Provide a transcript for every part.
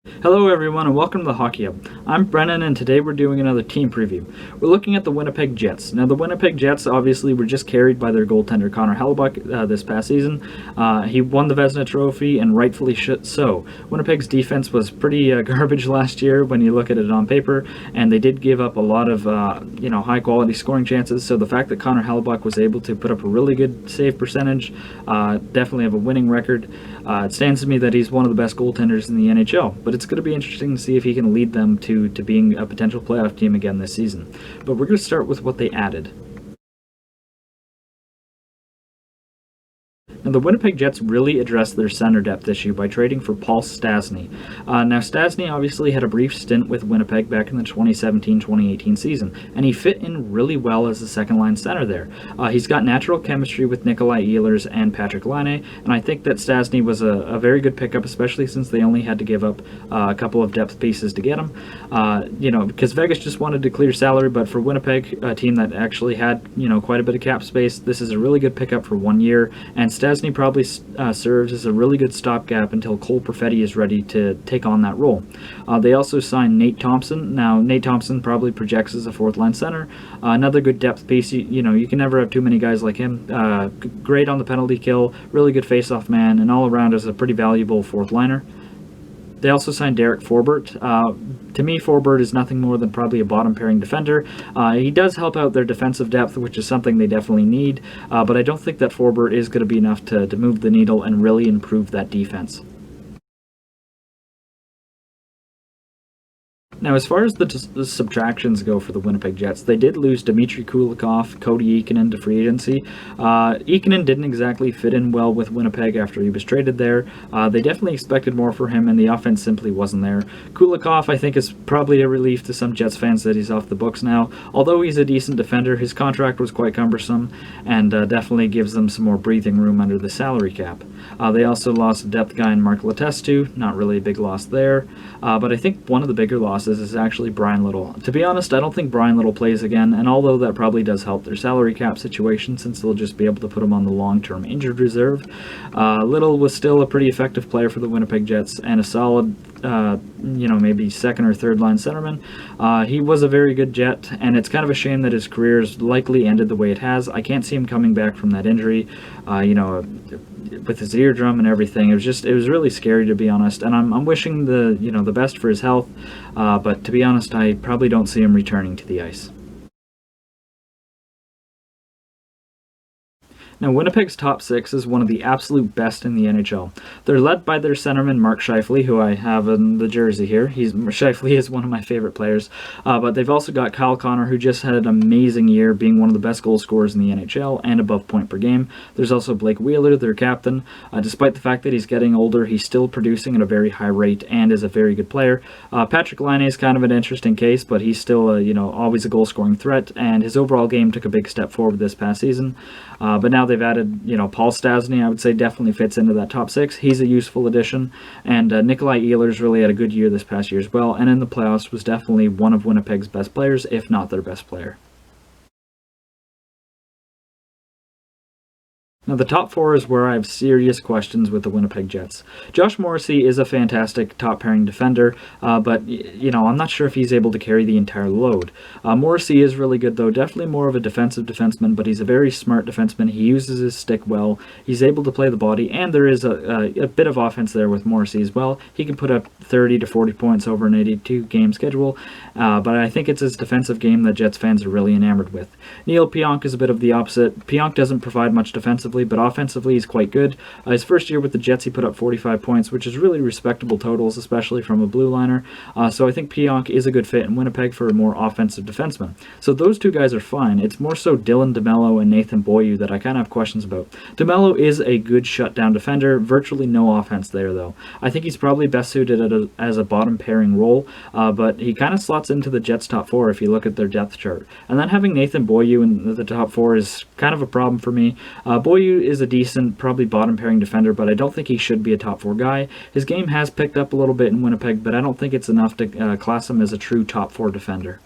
Hello everyone and welcome to the Hockey Hub. I'm Brennan and today we're doing another team preview. We're looking at the Winnipeg Jets. Now the Winnipeg Jets obviously were just carried by their goaltender Connor Hellyebuck this past season. He won the Vezina Trophy and rightfully so. Winnipeg's defense was pretty garbage last year when you look at it on paper, and they did give up a lot of high quality scoring chances. So the fact that Connor Hellyebuck was able to put up a really good save percentage, definitely have a winning record. It stands to me that he's one of the best goaltenders in the NHL, but it's going to be interesting to see if he can lead them to being a potential playoff team again this season. But we're going to start with what they added. Now, the Winnipeg Jets really addressed their center depth issue by trading for Paul Stastny. Now, Stastny obviously had a brief stint with Winnipeg back in the 2017-2018 season, and he fit in really well as a second-line center there. He's got natural chemistry with Nikolai Ehlers and Patrik Laine, and I think that Stastny was a very good pickup, especially since they only had to give up a couple of depth pieces to get him. Because Vegas just wanted to clear salary, but for Winnipeg, a team that actually had quite a bit of cap space, this is a really good pickup for 1 year, and Stastny probably serves as a really good stopgap until Cole Perfetti is ready to take on that role. They also signed Nate Thompson. Now, Nate Thompson probably projects as a fourth-line center. Another good depth piece. You can never have too many guys like him. Great on the penalty kill, really good face-off man, and all around is a pretty valuable fourth-liner. They also signed Derek Forbort. To me, Forbort is nothing more than probably a bottom-pairing defender. He does help out their defensive depth, which is something they definitely need, but I don't think that Forbort is going to be enough to move the needle and really improve that defense. Now, as far as the subtractions go for the Winnipeg Jets, they did lose Dmitry Kulikov, Cody Eakonen to free agency. Eakonen didn't exactly fit in well with Winnipeg after he was traded there. They definitely expected more for him, and the offense simply wasn't there. Kulikov, I think, is probably a relief to some Jets fans that he's off the books now. Although he's a decent defender, his contract was quite cumbersome, and definitely gives them some more breathing room under the salary cap. They also lost a depth guy in Mark Letestu, not really a big loss there. But I think one of the bigger losses is actually Brian Little. To be honest, I don't think Brian Little plays again, and although that probably does help their salary cap situation since they'll just be able to put him on the long-term injured reserve, Little was still a pretty effective player for the Winnipeg Jets and a solid, maybe second or third line centerman. He was a very good Jet, and it's kind of a shame that his career has likely ended the way it has. I can't see him coming back from that injury. With his eardrum and everything, it was really scary, to be honest. And I'm wishing the best for his health, but to be honest, I probably don't see him returning to the ice. Now, Winnipeg's top six is one of the absolute best in the NHL. They're led by their centerman, Mark Scheifele, who I have in the jersey here. Scheifele is one of my favorite players. But they've also got Kyle Connor, who just had an amazing year, being one of the best goal scorers in the NHL and above point per game. There's also Blake Wheeler, their captain. Despite the fact that he's getting older, he's still producing at a very high rate and is a very good player. Patrik Laine is kind of an interesting case, but he's still always a goal-scoring threat, and his overall game took a big step forward this past season. But now they've added, Paul Stastny, I would say definitely fits into that top six. He's a useful addition. And Nikolai Ehlers really had a good year this past year as well. And in the playoffs was definitely one of Winnipeg's best players, if not their best player. Now, the top four is where I have serious questions with the Winnipeg Jets. Josh Morrissey is a fantastic top-pairing defender, but, I'm not sure if he's able to carry the entire load. Morrissey is really good, though, definitely more of a defensive defenseman, but he's a very smart defenseman. He uses his stick well. He's able to play the body, and there is a bit of offense there with Morrissey as well. He can put up 30 to 40 points over an 82-game schedule, but I think it's his defensive game that Jets fans are really enamored with. Neil Pionk is a bit of the opposite. Pionk doesn't provide much defensively, but offensively he's quite good. His first year with the Jets he put up 45 points, which is really respectable totals, especially from a blue liner. So I think Pionk is a good fit in Winnipeg for a more offensive defenseman. So those two guys are fine. It's more so Dylan DeMello and Nathan Beaulieu that I kind of have questions about. DeMello is a good shutdown defender, virtually no offense there though. I think he's probably best suited as a bottom pairing role, but he kind of slots into the Jets top four if you look at their depth chart. And then having Nathan Beaulieu in the top four is kind of a problem for me. Beaulieu is a decent, probably bottom pairing defender, but I don't think he should be a top four guy. His game has picked up a little bit in Winnipeg, but I don't think it's enough to class him as a true top four defender.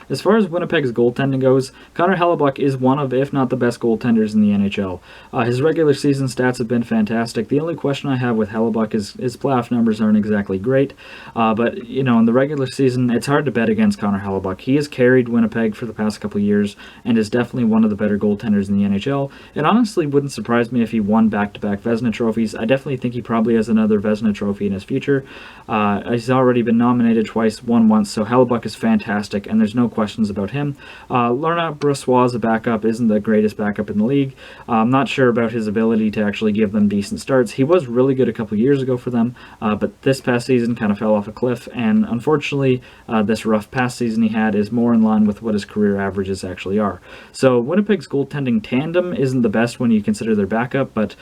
As far as Winnipeg's goaltending goes, Connor Hellyebuck is one of, if not the best goaltenders in the NHL. His regular season stats have been fantastic. The only question I have with Hellyebuck is his playoff numbers aren't exactly great. But, in the regular season, it's hard to bet against Connor Hellyebuck. He has carried Winnipeg for the past couple of years and is definitely one of the better goaltenders in the NHL. It honestly wouldn't surprise me if he won back-to-back Vezina trophies. I definitely think he probably has another Vezina trophy in his future. He's already been nominated twice, won once, so Hellyebuck is fantastic, and there's no questions about him. Laurent Brossoit as a backup isn't the greatest backup in the league. I'm not sure about his ability to actually give them decent starts. He was really good a couple years ago for them, but this past season kind of fell off a cliff, and unfortunately this rough past season he had is more in line with what his career averages actually are. So Winnipeg's goaltending tandem isn't the best when you consider their backup, but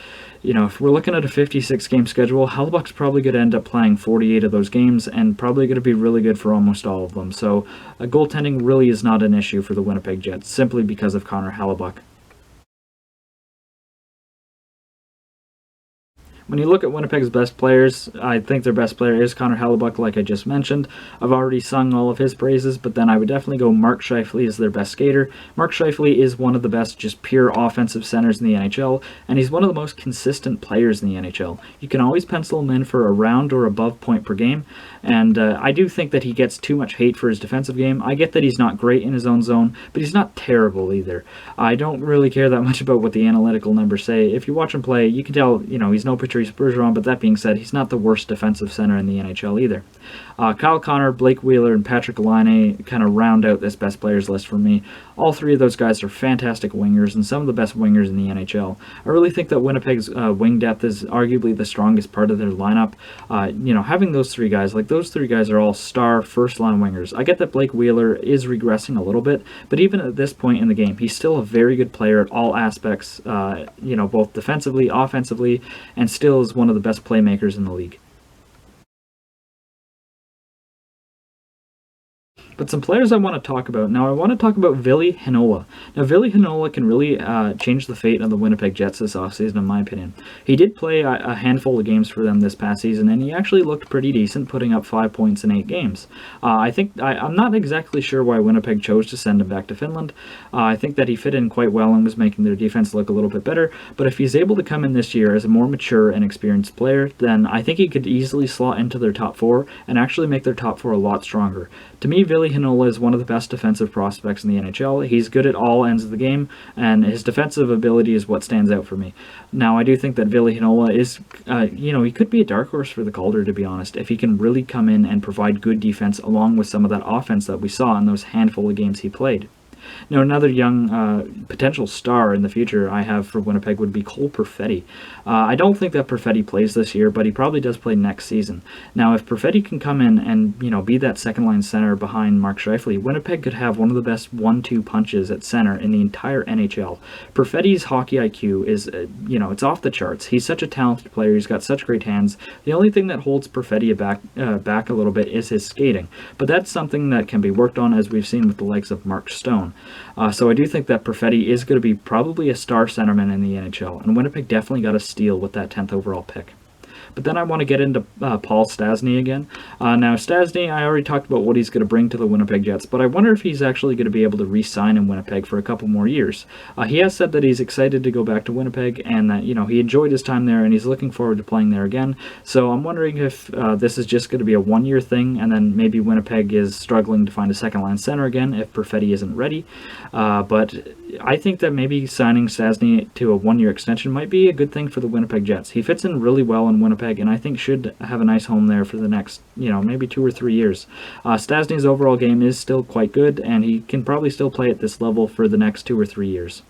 if we're looking at a 56-game schedule, Hellyebuck's probably going to end up playing 48 of those games and probably going to be really good for almost all of them. So goaltending really is not an issue for the Winnipeg Jets, simply because of Connor Hellyebuck. When you look at Winnipeg's best players, I think their best player is Connor Hellyebuck, like I just mentioned. I've already sung all of his praises, but then I would definitely go Mark Scheifele as their best skater. Mark Scheifele is one of the best just pure offensive centers in the NHL, and he's one of the most consistent players in the NHL. You can always pencil him in for around or above point per game, and I do think that he gets too much hate for his defensive game. I get that he's not great in his own zone, but he's not terrible either. I don't really care that much about what the analytical numbers say. If you watch him play, you can tell, he's no Patrice Bergeron, but that being said, he's not the worst defensive center in the NHL either. Kyle Connor, Blake Wheeler, and Patrick Laine kind of round out this best players list for me. All three of those guys are fantastic wingers and some of the best wingers in the NHL. I really think that Winnipeg's wing depth is arguably the strongest part of their lineup. Having those three guys are all star first-line wingers. I get that Blake Wheeler is regressing a little bit, but even at this point in the game, he's still a very good player at all aspects, both defensively, offensively, and still is one of the best playmakers in the league. But some players I want to talk about. Now, I want to talk about Ville Heinola. Now, Ville Heinola can really change the fate of the Winnipeg Jets this offseason, in my opinion. He did play a handful of games for them this past season, and he actually looked pretty decent, putting up 5 points in 8 games. I'm not exactly sure why Winnipeg chose to send him back to Finland. I think that he fit in quite well and was making their defense look a little bit better, but if he's able to come in this year as a more mature and experienced player, then I think he could easily slot into their top 4 and actually make their top 4 a lot stronger. To me, Ville Heinola is one of the best defensive prospects in the NHL. He's good at all ends of the game, and his defensive ability is what stands out for me. Now, I do think that Ville Heinola is, he could be a dark horse for the Calder, to be honest, if he can really come in and provide good defense along with some of that offense that we saw in those handful of games he played. Now, another young potential star in the future I have for Winnipeg would be Cole Perfetti. I don't think that Perfetti plays this year, but he probably does play next season. Now, if Perfetti can come in and be that second-line center behind Mark Scheifele, Winnipeg could have one of the best 1-2 punches at center in the entire NHL. Perfetti's hockey IQ is, it's off the charts. He's such a talented player. He's got such great hands. The only thing that holds Perfetti back a little bit is his skating, but that's something that can be worked on, as we've seen with the likes of Mark Stone. So I do think that Perfetti is going to be probably a star centerman in the NHL, and Winnipeg definitely got a steal with that 10th overall pick. But then I want to get into Paul Stastny again. Now, Stastny, I already talked about what he's going to bring to the Winnipeg Jets, but I wonder if he's actually going to be able to re-sign in Winnipeg for a couple more years. He has said that he's excited to go back to Winnipeg and that, he enjoyed his time there and he's looking forward to playing there again. So I'm wondering if this is just going to be a one-year thing and then maybe Winnipeg is struggling to find a second-line center again if Perfetti isn't ready. But I think that maybe signing Stastny to a one-year extension might be a good thing for the Winnipeg Jets. He fits in really well in Winnipeg, and I think should have a nice home there for the next, maybe 2 or 3 years. Stastny's overall game is still quite good, and he can probably still play at this level for the next 2 or 3 years.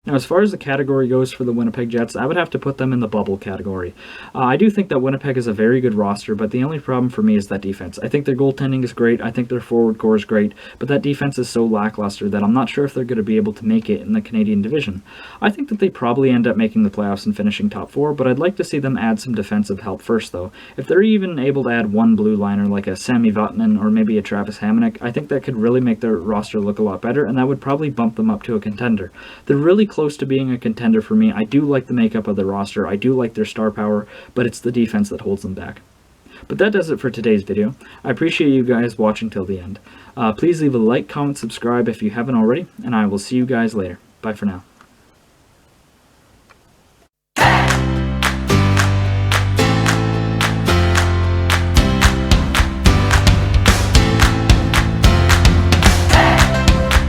Now, as far as the category goes for the Winnipeg Jets, I would have to put them in the bubble category. I do think that Winnipeg is a very good roster, but the only problem for me is that defense. I think their goaltending is great, I think their forward core is great, but that defense is so lackluster that I'm not sure if they're going to be able to make it in the Canadian division. I think that they probably end up making the playoffs and finishing top 4, but I'd like to see them add some defensive help first, though. If they're even able to add one blue liner like a Sami Vatanen or maybe a Travis Hamonic, I think that could really make their roster look a lot better, and that would probably bump them up to a contender. They're really close to being a contender for me. I do like the makeup of the roster. I do like their star power, but it's the defense that holds them back. But that does it for today's video. I appreciate you guys watching till the end. Please leave a like, comment, subscribe if you haven't already, and I will see you guys later. Bye for now.